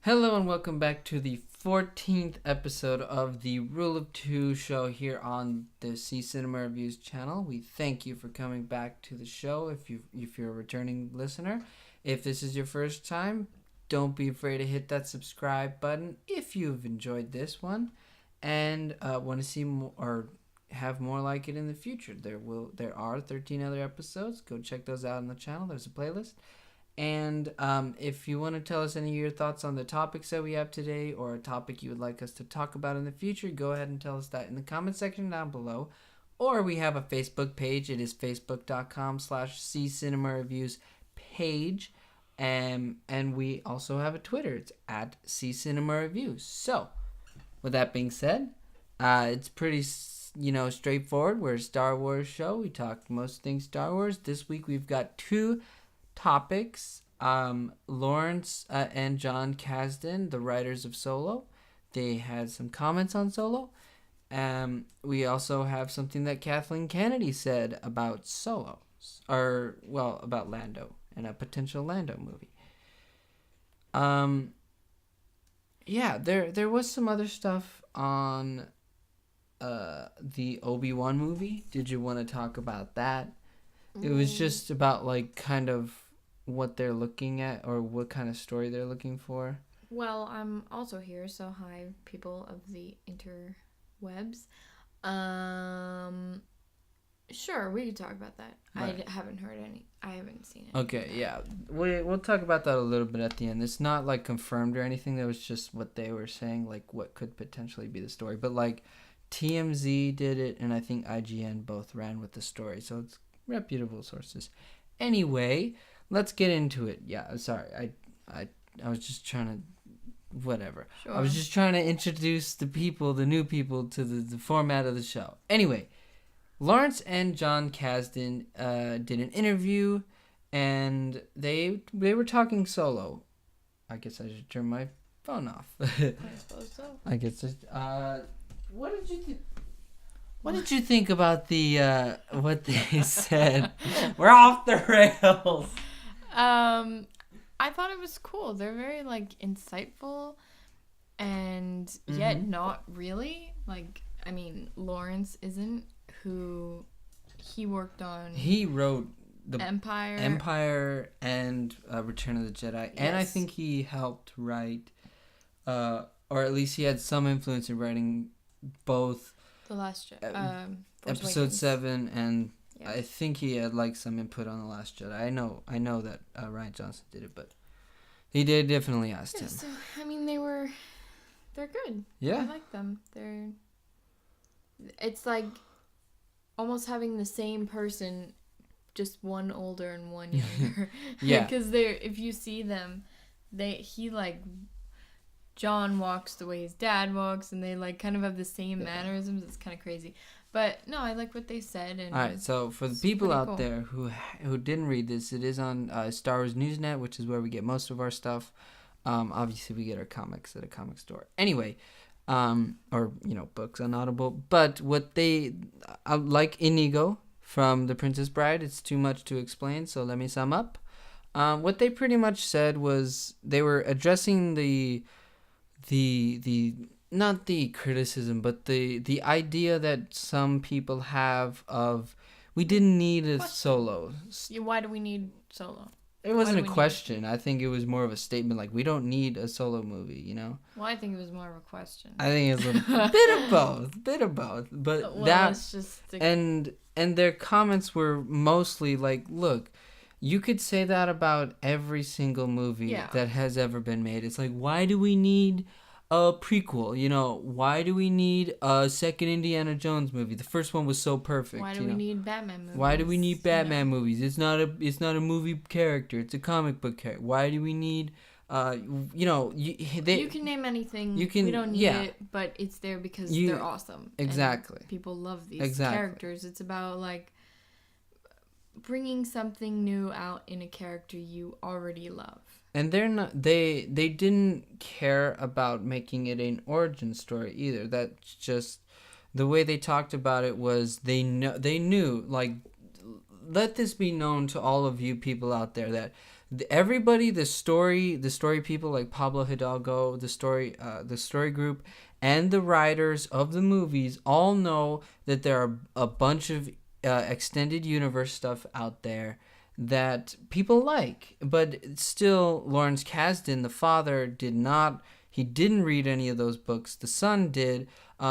Hello and welcome back to the 14th episode of the Rule of Two show here on the C Cinema Reviews channel. We thank you for coming back to the show if you're a returning listener. If this is your first time, don't be afraid to hit that subscribe button if you've enjoyed this one and want to see more or have more like it in the future. There are 13 other episodes. Go check those out on the channel. There's a playlist. And if you want to tell us any of your thoughts on the topics that we have today or a topic you would like us to talk about in the future, go ahead and tell us that in the comment section down below. Or we have a Facebook page. It is facebook.com/CCinemaReviews page. And we also have a Twitter. It's at CCinemaReviews. So, with that being said, it's pretty, straightforward. We're a Star Wars show. We talk most things Star Wars. This week we've got two topics. Lawrence and Jon Kasdan, the writers of Solo, they had some comments on Solo. We also have something that Kathleen Kennedy said about Solo, about Lando and a potential Lando movie. There was some other stuff on the Obi-Wan movie. Did you want to talk about that? It was just about kind of what they're looking at or what kind of story they're looking for. Well, I'm also here, so hi, people of the interwebs. Sure, we could talk about that. Right. I haven't seen it. Okay, yeah. We'll talk about that a little bit at the end. It's not confirmed or anything. That was just what they were saying, what could potentially be the story. But TMZ did it, and I think IGN both ran with the story. So it's reputable sources. Anyway, let's get into it. Yeah, sorry. I was just trying to whatever. Sure. I was just trying to introduce the new people to the format of the show. Anyway, Lawrence and Jon Kasdan did an interview, and they were talking Solo. I guess I should turn my phone off. I suppose so. I guess. What did you think? What did you think about what they said? We're off the rails. I thought it was cool. They're very insightful, and yet not really. Lawrence isn't who he worked on. He wrote the Empire and Return of the Jedi, yes. And I think he helped write, or at least he had some influence in writing both. The Last Jedi. Episode 7, and yeah. I think he had some input on The Last Jedi. I know that Rian Johnson did it, but he definitely asked him. So, they're good. Yeah. I like them. It's almost having the same person, just one older and one younger. Yeah. Because if you see them, John walks the way his dad walks, and they kind of have the same mannerisms. It's kind of crazy, but no, I like what they said. And all right, so for the people out there who didn't read this, it is on Star Wars Newsnet, which is where we get most of our stuff. Obviously, we get our comics at a comic store. Anyway, or books on Audible. But what like Inigo from The Princess Bride, it's too much to explain. So let me sum up. What they pretty much said was they were addressing the not the criticism, but the idea that some people have of we didn't need a Solo. Why do we need Solo? It wasn't a question. I think it was more of a statement, we don't need a Solo movie, Well, I think it was more of a question. I think it's a bit of both. But that's just and their comments were mostly look, you could say that about every single movie that has ever been made. It's why do we need a prequel? Why do we need a second Indiana Jones movie? The first one was so perfect. Why do we need Batman movies? Why do we need Batman movies? It's not a movie character. It's a comic book character. Why do we need you can name anything. We don't need it, but it's there because they're awesome. Exactly. And people love these characters. It's about bringing something new out in a character you already love. And they didn't care about making it an origin story either. That's just the way they talked about it. Was they knew let this be known to all of you people out there that everybody, the story people like Pablo Hidalgo, the story group, and the writers of the movies all know that there are a bunch of extended universe stuff out there that people like, but still Lawrence Kasdan, the father, didn't read any of those books. The son did.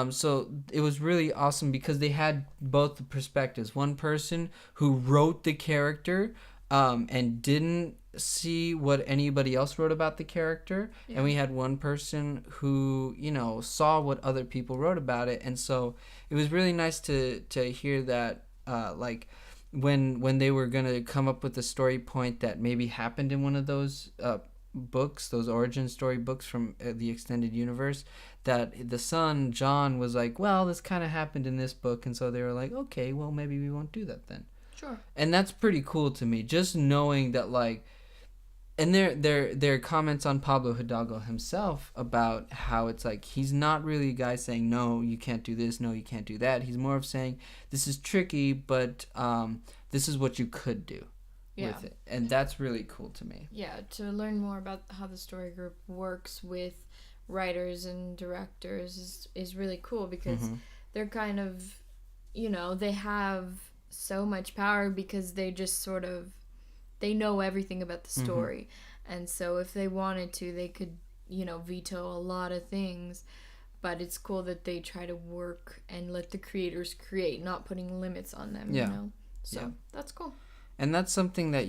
So it was really awesome because they had both the perspectives. One person who wrote the character and didn't see what anybody else wrote about the character, and we had one person who saw what other people wrote about it. And so it was really nice to hear that like when they were gonna come up with a story point that maybe happened in one of those books, those origin story books from the extended universe, that the son John was like, well, this kind of happened in this book, and so they were like, okay, well, maybe we won't do that then. Sure. And that's pretty cool to me, just knowing that, like, and their comments on Pablo Hidalgo himself about how it's like he's not really a guy saying, no, you can't do this, no, you can't do that. He's more of saying, this is tricky, but this is what you could do with it. And that's really cool to me. Yeah, to learn more about how the story group works with writers and directors is really cool, because they're kind of, they have so much power because they just sort of, they know everything about the story. And so if they wanted to, they could, veto a lot of things. But it's cool that they try to work and let the creators create, not putting limits on them, So that's cool. And that's something that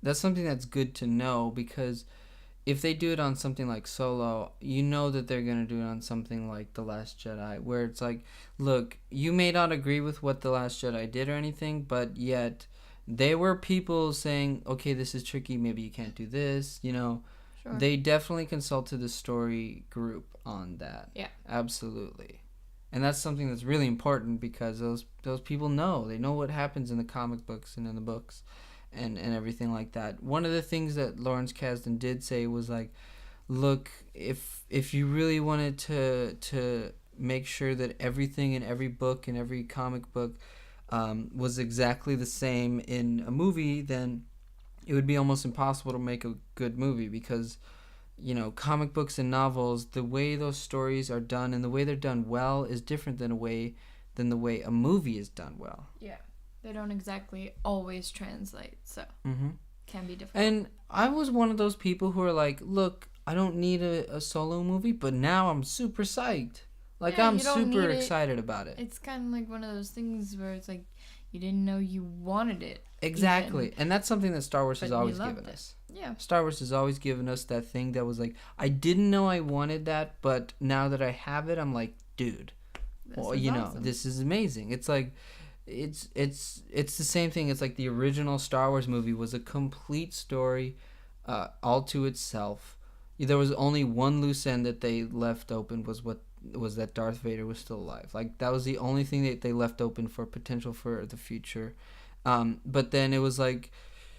that's something that's good to know, because if they do it on something like Solo, that they're going to do it on something like The Last Jedi, where it's like, look, you may not agree with what The Last Jedi did or anything, but yet they were people saying, okay, this is tricky, maybe you can't do this, Sure. They definitely consulted the story group on that. Yeah. Absolutely. And that's something that's really important, because those people know. They know what happens in the comic books and in the books and everything like that. One of the things that Lawrence Kasdan did say was like, look, if you really wanted to make sure that everything in every book and every comic book was exactly the same in a movie, then it would be almost impossible to make a good movie, because comic books and novels, the way those stories are done and the way they're done well is different than the way a movie is done well. Yeah, they don't exactly always translate, so can be difficult. And I was one of those people who are like, look, I don't need a Solo movie, but now I'm super psyched. Like, I'm super excited about it. It's kind of like one of those things where it's like you didn't know you wanted it. Exactly. Even. And that's something that Star Wars has always given us. Yeah. Star Wars has always given us that thing that was like, I didn't know I wanted that, but now that I have it, I'm like, dude, awesome. This is amazing. It's like, it's the same thing. It's like the original Star Wars movie was a complete story all to itself. There was only one loose end that they left open, was that Darth Vader was still alive. Like, that was the only thing that they left open for potential for the future. But then it was like,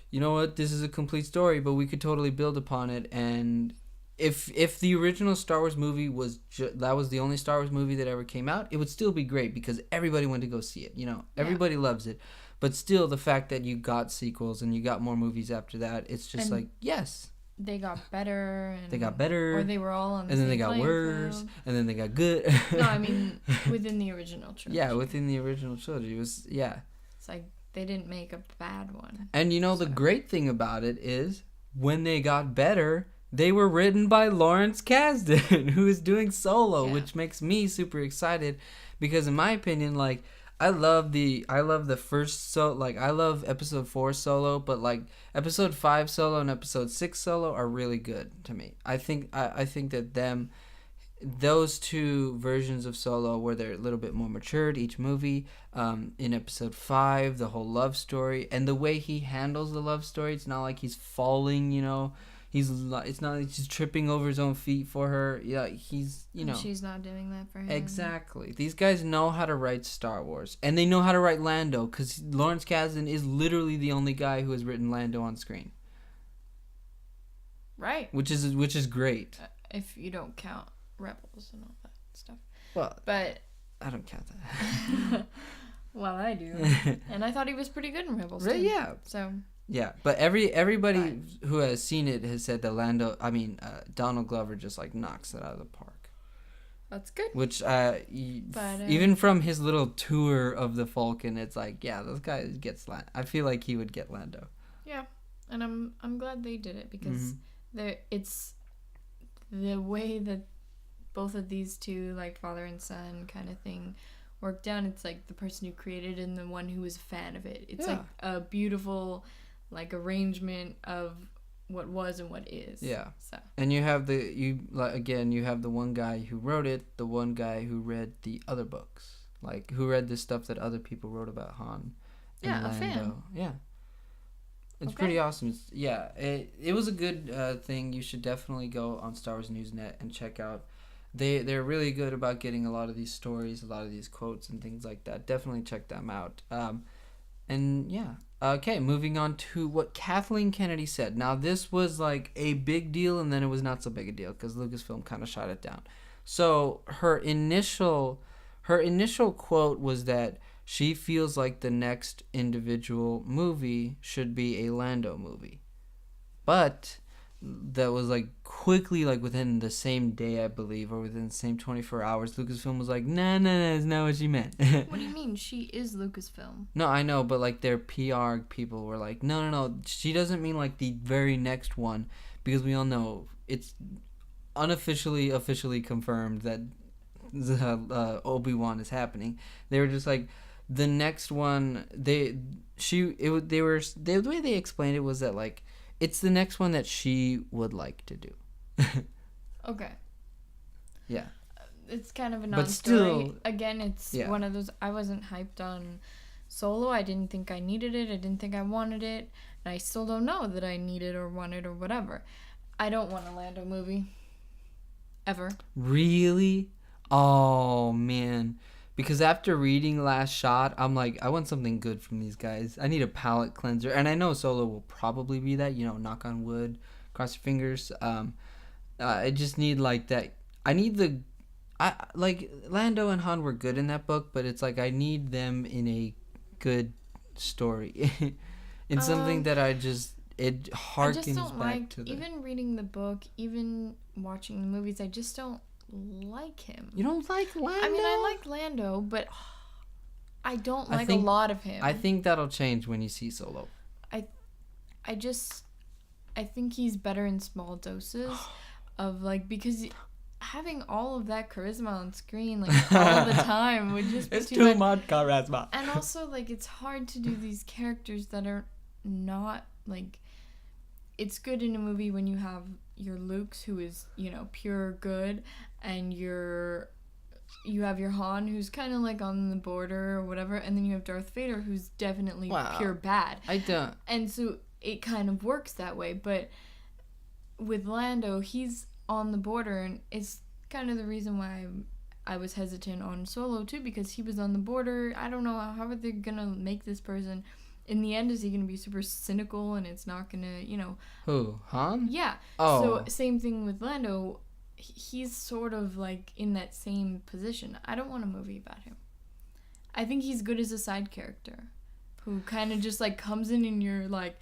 you know what, this is a complete story, but we could totally build upon it. And if the original Star Wars movie was that was the only Star Wars movie that ever came out, it would still be great, because everybody went to go see it. Everybody loves it. But still, the fact that you got sequels and you got more movies after that, it's just like, yes. They got better. They got better. Or they were all on the same. And then they got worse. Field. And then they got good. No, I mean, within the original trilogy. Yeah, within the original trilogy. It was, yeah. It's like, they didn't make a bad one. And the great thing about it is, when they got better, they were written by Lawrence Kasdan, who is doing Solo, which makes me super excited, because in my opinion, like, I love the first I love episode 4 Solo, but like episode 5 Solo and episode 6 Solo are really good to me. I think that those two versions of Solo, where they're a little bit more matured, each movie, in episode 5, the whole love story, and the way he handles the love story, it's not like he's falling, it's not like he's tripping over his own feet for her. Yeah, he's, And she's not doing that for him. Exactly. These guys know how to write Star Wars, and they know how to write Lando, because Lawrence Kasdan is literally the only guy who has written Lando on screen. Right. Which is great. If you don't count Rebels and all that stuff. Well, but I don't count that. Well, I do. And I thought he was pretty good in Rebels, right, too. yeah. So Yeah, but everybody who has seen it has said that Donald Glover just like knocks it out of the park. That's good. Which even from his little tour of the Falcon, it's like, yeah, this guy gets Lando. I feel like he would get Lando. Yeah, and I'm glad they did it because it's the way that both of these two, like father and son kind of thing, worked out. It's like the person who created it and the one who was a fan of it. It's like a beautiful like arrangement of what was and what is. Yeah. So. And you have you have the one guy who wrote it, the one guy who read the other books, like who read the stuff that other people wrote about Han. And Lando. A fan. Yeah. It's pretty awesome. It was a good thing. You should definitely go on Star Wars Newsnet and check out. They're really good about getting a lot of these stories, a lot of these quotes and things like that. Definitely check them out. And yeah. Okay, moving on to what Kathleen Kennedy said. Now, this was like a big deal, and then it was not so big a deal because Lucasfilm kind of shot it down. So her initial quote was that she feels like the next individual movie should be a Lando movie. But that was like quickly, like within the same day, I believe, or within the same 24 hours, Lucasfilm was like, nah, that's not what she meant. What do you mean? She is Lucasfilm. No, I know, but like their PR people were like, no, she doesn't mean like the very next one, because we all know it's officially confirmed that Obi-Wan is happening. They were just like, the next one, the way they explained it was that like, it's the next one that she would like to do. Okay. Yeah. It's kind of a non-story. But still, again, it's one of those. I wasn't hyped on Solo. I didn't think I needed it. I didn't think I wanted it. And I still don't know that I need it or want it or whatever. I don't want a Lando movie. Ever. Really? Oh, man. Because after reading Last Shot, I'm like, I want something good from these guys. I need a palate cleanser. And I know Solo will probably be that, knock on wood, cross your fingers. I just need like that. I need Lando and Han were good in that book, but it's like I need them in a good story. in something that it harkens back to even reading the book, even watching the movies, I just don't like him. You don't like Lando? I mean, I like Lando, but I don't like a lot of him. I think that'll change when you see Solo. I think he's better in small doses of like, because having all of that charisma on screen like all the time would just be it's too much charisma. And also like it's hard to do these characters that are not like, it's good in a movie when you have your Luke's who is, pure good, and you have your Han who's kind of like on the border or whatever, and then you have Darth Vader who's definitely pure bad. I don't. And so it kind of works that way, but with Lando, he's on the border, and it's kind of the reason why I was hesitant on Solo too, because he was on the border. I don't know how are they gonna make this person. In the end, is he going to be super cynical and it's not going to, Who? Han? Yeah. Oh. So, same thing with Lando. He's sort of, like, in that same position. I don't want a movie about him. I think he's good as a side character who kind of just, like, comes in and you're like,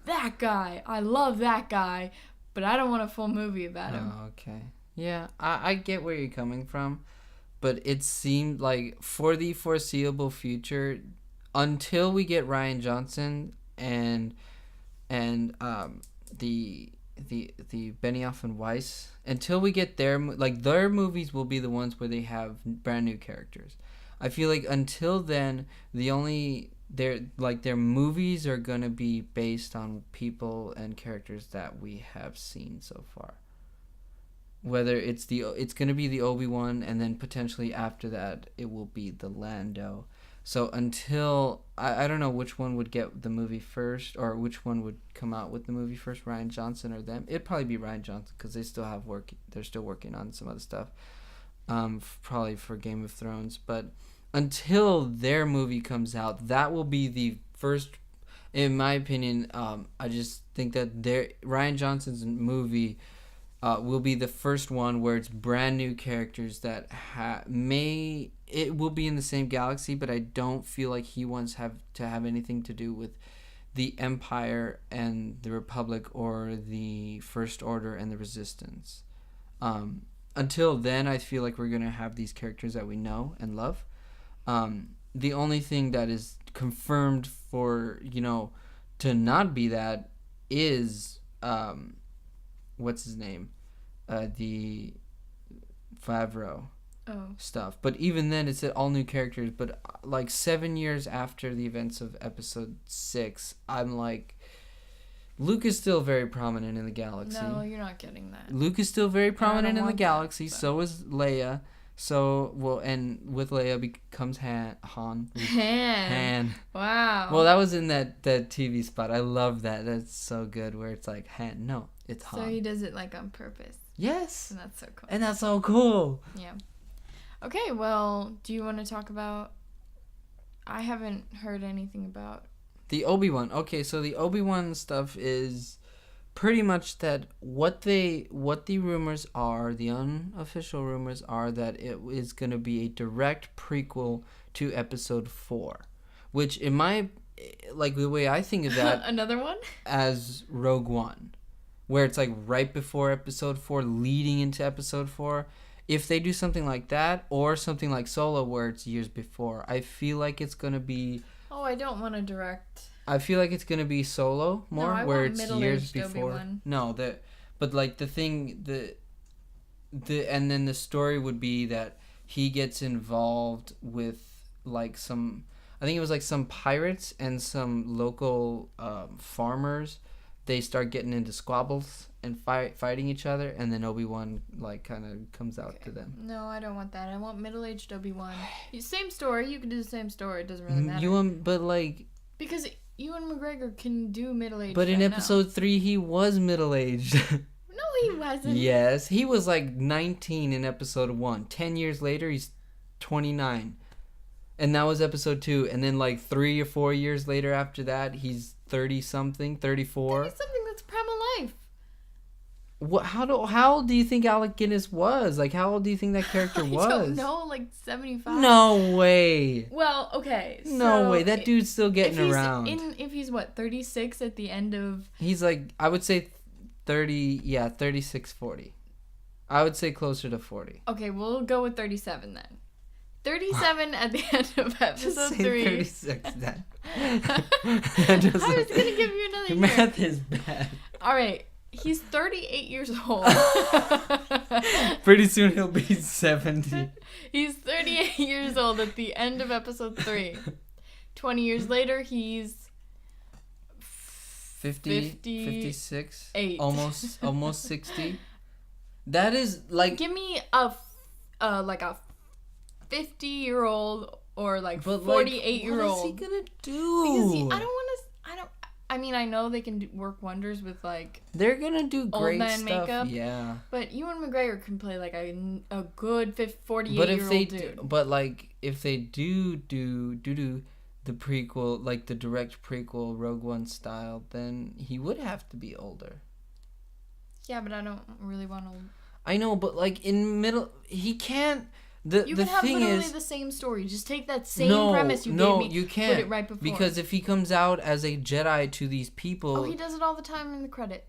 that guy, I love that guy, but I don't want a full movie about him. Oh, okay. Yeah, I get where you're coming from, but it seemed like for the foreseeable future, until we get Rian Johnson and the Benioff and Weiss, until we get their movies will be the ones where they have brand new characters. I feel like until then, their movies are gonna be based on people and characters that we have seen so far. Whether it's gonna be the Obi-Wan, and then potentially after that it will be the Lando. So until I don't know which one would get the movie first, or which one would come out with the movie first, Rian Johnson or them. It'd probably be Rian Johnson because they still have work. They're still working on some other stuff, probably for Game of Thrones. But until their movie comes out, that will be the first. In my opinion, I just think that Rian Johnson's movie will be the first one where it's brand new characters that it will be in the same galaxy, but I don't feel like he wants to have anything to do with the Empire and the Republic, or the First Order and the Resistance. Until then, I feel like we're going to have these characters that we know and love. The only thing that is confirmed for, to not be that is, what's his name? The Favreau stuff. But even then, it's all new characters. But like 7 years after the events of Episode 6, I'm like, Luke is still very prominent in the galaxy. No, you're not getting that. Luke is still very prominent in the galaxy. That, so is Leia. And with Leia becomes Han. Wow. Well, that was in that TV spot. I love that. That's so good. Where it's like Han. No, it's Han. So he does it like on purpose. Yes. And that's so cool. And that's so cool. Yeah. Okay. Well, do you want to talk about? I haven't heard anything about the Obi-Wan. Okay, so the Obi-Wan stuff is pretty much that what the rumors are, the unofficial rumors are that it is going to be a direct prequel to Episode 4, which in my, like, the way I think of that another one as Rogue One, where it's like right before Episode 4 leading into Episode 4. If they do something like that, or something like Solo where it's years before, I feel like it's going to be... Oh, I don't want to direct... I feel like it's going to be Solo more, where it's years before. Obi-Wan. No, but like the thing, and then the story would be that he gets involved with like some, I think it was like some pirates and some local farmers. They start getting into squabbles and fighting each other, and then Obi-Wan like kind of comes out to them. No, I don't want that. I want middle-aged Obi-Wan. Same story. You can do the same story. It doesn't really matter. But like... Because Ewan McGregor can do middle-aged. But in Episode 3, he was middle-aged. No, he wasn't. Yes, he was like 19 in Episode 1. 10 years later, he's 29. And that was Episode 2. And then like 3 or 4 years later after that, he's 30-something, 34. 30-something, that's prime of life. What? How old do you think Alec Guinness was? Like, how old do you think that character was? I don't know, like 75. No way. Well, okay. No way. That dude's still getting around. If he's, 36 at the end of... He's like, I would say 30, 36, 40. I would say closer to 40. Okay, we'll go with 37 then. 37 at the end of Episode 3. 36 then. I was going to give you another year. Math is bad. All right. He's 38 years old. Pretty soon he'll be 70. He's 38 years old at the end of Episode 3. 20 years later, he's 56. 8. Almost 60. That is like... Give me a 50-year-old or like 48-year-old. What is he gonna do? Because I mean, I know they can work wonders with like... They're gonna do great old man stuff. Makeup, yeah. But Ewan McGregor can play like a good 48-year-old But if they dude. if they do the prequel, like the direct prequel Rogue One style, then he would have to be older. Yeah, but I don't really want to... I know, but like in middle, he can't... You can have literally the same story. Just take that same premise you gave me. You can't. Put it right before. Because if he comes out as a Jedi to these people... Oh, he does it all the time in the credit.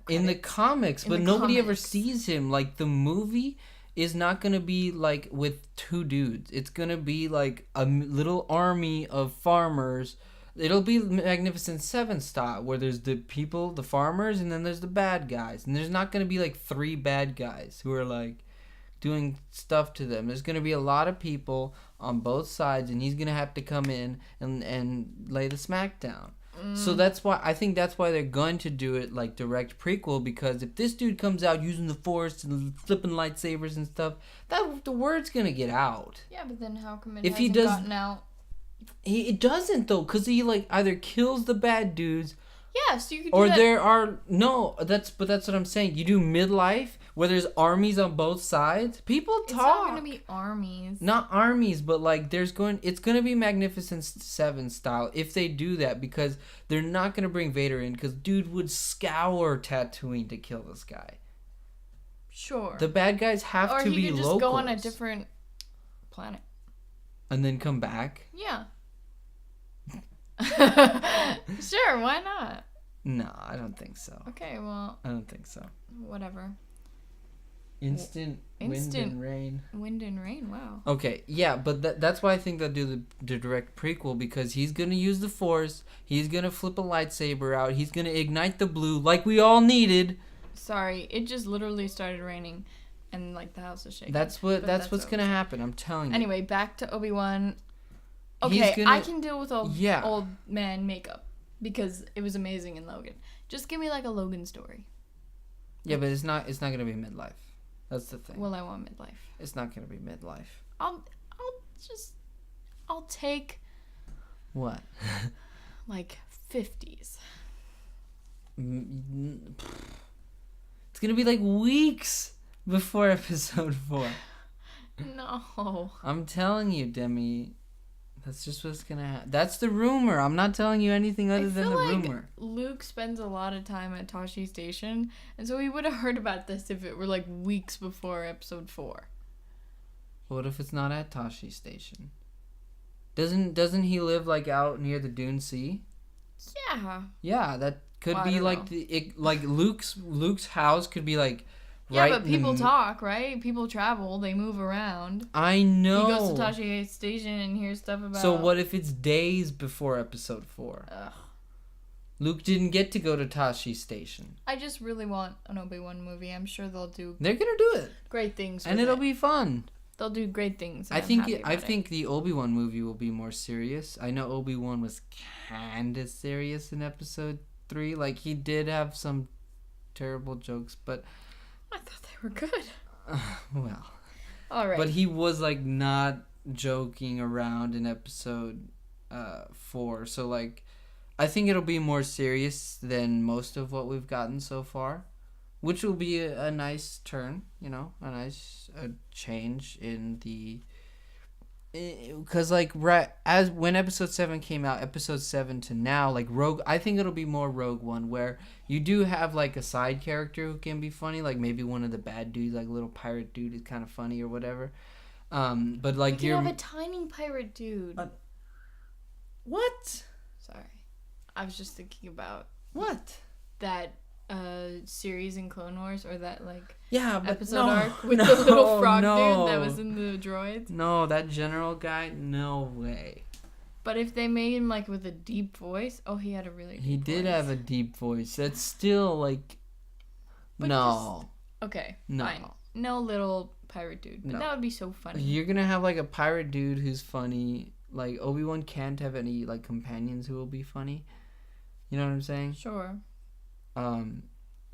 In the comics, but nobody ever sees him. Like, the movie is not going to be, like, with two dudes. It's going to be, like, a little army of farmers. It'll be Magnificent Seven style, where there's the people, the farmers, and then there's the bad guys. And there's not going to be, like, 3 bad guys who are, like... doing stuff to them. There's going to be a lot of people on both sides, and he's going to have to come in and lay the smack down. So I think that's why they're going to do it like direct prequel, because if this dude comes out using the Force and flipping lightsabers and stuff, the word's going to get out. Yeah, but then how come it hasn't gotten out? It doesn't, though, because he like either kills the bad dudes. Yeah, so you could do that. There are... No, that's what I'm saying. You do midlife, where there's armies on both sides. People talk. It's not going to be armies. Not armies, but like it's going to be Magnificent Seven style if they do that, because they're not going to bring Vader in, because dude would scour Tatooine to kill this guy. Sure. The bad guys have to be locals. Or he could just go on a different planet. And then come back? Yeah. Sure, why not? No, I don't think so. Okay, well, I don't think so. whatever. Instant wind and rain. Wind and rain, wow. Okay, yeah, but that's why I think they'll do the direct prequel, because he's going to use the Force, he's going to flip a lightsaber out, he's going to ignite the blue like we all needed. Sorry, it just literally started raining and like the house is shaking. That's what's going to happen, I'm telling you. Anyway, back to Obi-Wan. Okay, I can deal with old man makeup because it was amazing in Logan. Just give me like a Logan story. Yeah, but it's not going to be midlife. That's the thing. Well, I want midlife. It's not going to be midlife. I'll take what? like 50s. It's going to be like weeks before episode 4. No. I'm telling you, Demi. That's just what's going to happen. That's the rumor. I'm not telling you anything other than the rumor. Luke spends a lot of time at Tosche Station, and so he would have heard about this if it were like weeks before episode 4. What if it's not at Tosche Station? Doesn't he live like out near the Dune Sea? Yeah. Yeah, that could be like Luke's house could be like yeah, but people talk, right? People travel, they move around. I know. He goes to Tosche Station and hears stuff about. So what if it's days before episode 4? Ugh. Luke didn't get to go to Tosche Station. I just really want an Obi-Wan movie. I'm sure they'll do. They're gonna do it. Great things. And it'll be fun. They'll do great things. I think the Obi-Wan movie will be more serious. I know Obi-Wan was kind of serious in episode 3. Like, he did have some terrible jokes, but I thought they were good. Well. All right. But he was, like, not joking around in episode 4. So, like, I think it'll be more serious than most of what we've gotten so far. Which will be a nice turn, you know, a nice change in the... Because, like, as when episode 7 came out, episode 7 to now, like, I think it'll be more Rogue One, where you do have, like, a side character who can be funny, like, maybe one of the bad dudes, like, little pirate dude is kind of funny or whatever. But, like, you have a tiny pirate dude. What? Sorry. I was just thinking about... What? That... series in Clone Wars, or that like episode arc with the little frog dude that was in the droids. No, that general guy, no way. But if they made him like with a deep voice, he had a really deep He did voice. have a deep voice. That's still like no. Okay, no. Fine. No little pirate dude. But that would be so funny. You're gonna have like a pirate dude who's funny. Like Obi-Wan can't have any like companions who will be funny. You know what I'm saying? Sure.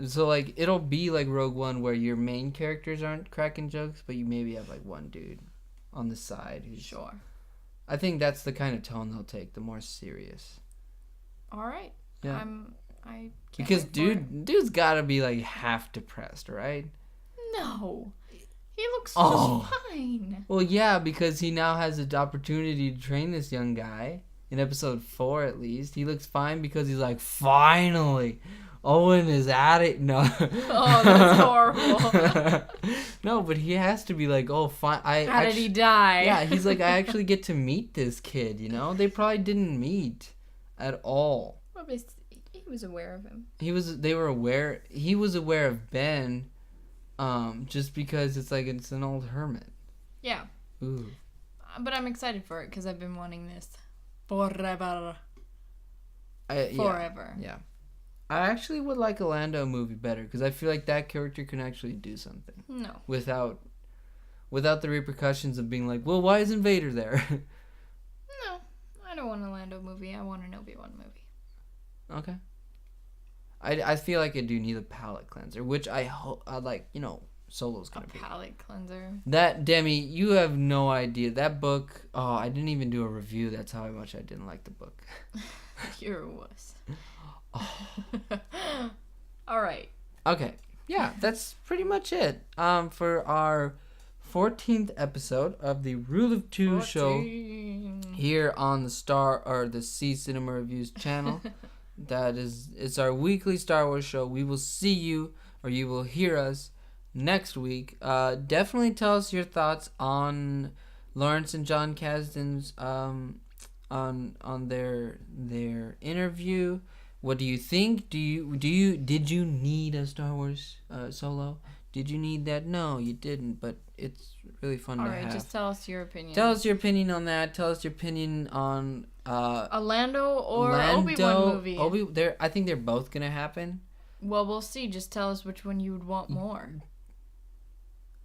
So like it'll be like Rogue One where your main characters aren't cracking jokes, but you maybe have like one dude on the side who's sure. I think that's the kind of tone they'll take, the more serious. All right. Yeah. I can't because dude's gotta be like half depressed, right? No. He looks fine. Well, yeah, because he now has the opportunity to train this young guy. In episode 4, at least, he looks fine because he's like, finally, Owen is at it. No. Oh, that's horrible. No, but he has to be like, oh, fine. How did he die? Yeah, he's like, I actually get to meet this kid. You know, they probably didn't meet at all. Well, he was aware of him. They were aware. He was aware of Ben, just because it's like it's an old hermit. Yeah. Ooh. But I'm excited for it because I've been wanting this. Forever. Yeah. I actually would like a Lando movie better because I feel like that character can actually do something. No. Without the repercussions of being like, well, why isn't Vader there? No. I don't want a Lando movie. I want an Obi-Wan movie. Okay. I feel like I do need a palate cleanser, which I hope, Solo's gonna be. A palate cleanser. That, Demi, you have no idea. That book, I didn't even do a review. That's how much I didn't like the book. You're a wuss. All right. Okay. Yeah, that's pretty much it. For our 14th episode of the Rule of Two show here on the C Cinema Reviews channel. It's our weekly Star Wars show. We will see you, or you will hear us next week. Definitely tell us your thoughts on Lawrence and John Kasdan's on their interview. What do you think? Did you need a Star Wars Solo? Did you need that? No, you didn't. But it's really fun to have. All right, just tell us your opinion. Tell us your opinion on that. Tell us your opinion on a Lando or Obi-Wan movie. I think they're both gonna happen. Well, we'll see. Just tell us which one you would want more.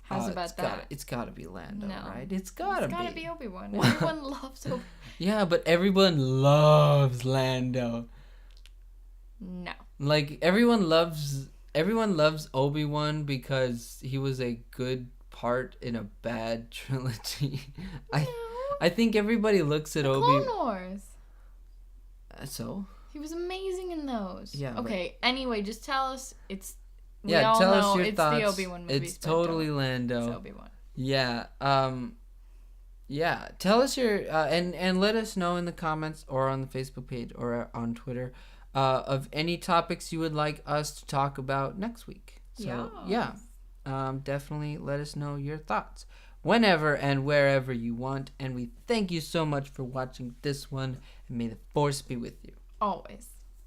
How's about that? It's gotta be Lando, right? It's gotta be Obi-Wan. Everyone loves Obi-Wan. Yeah, but everyone loves Lando. No. Like everyone loves Obi-Wan because he was a good part in a bad trilogy. I think everybody looks at Clone Wars. So? He was amazing in those. Yeah. Okay. Anyway, just tell us it's. Tell us your it's thoughts. The Obi-Wan movie. It's totally Lando. It's Obi-Wan. Yeah. Yeah. Tell us your and let us know in the comments or on the Facebook page or on Twitter of any topics you would like us to talk about next week. So definitely let us know your thoughts whenever and wherever you want. And we thank you so much for watching this one. And may the Force be with you. Always.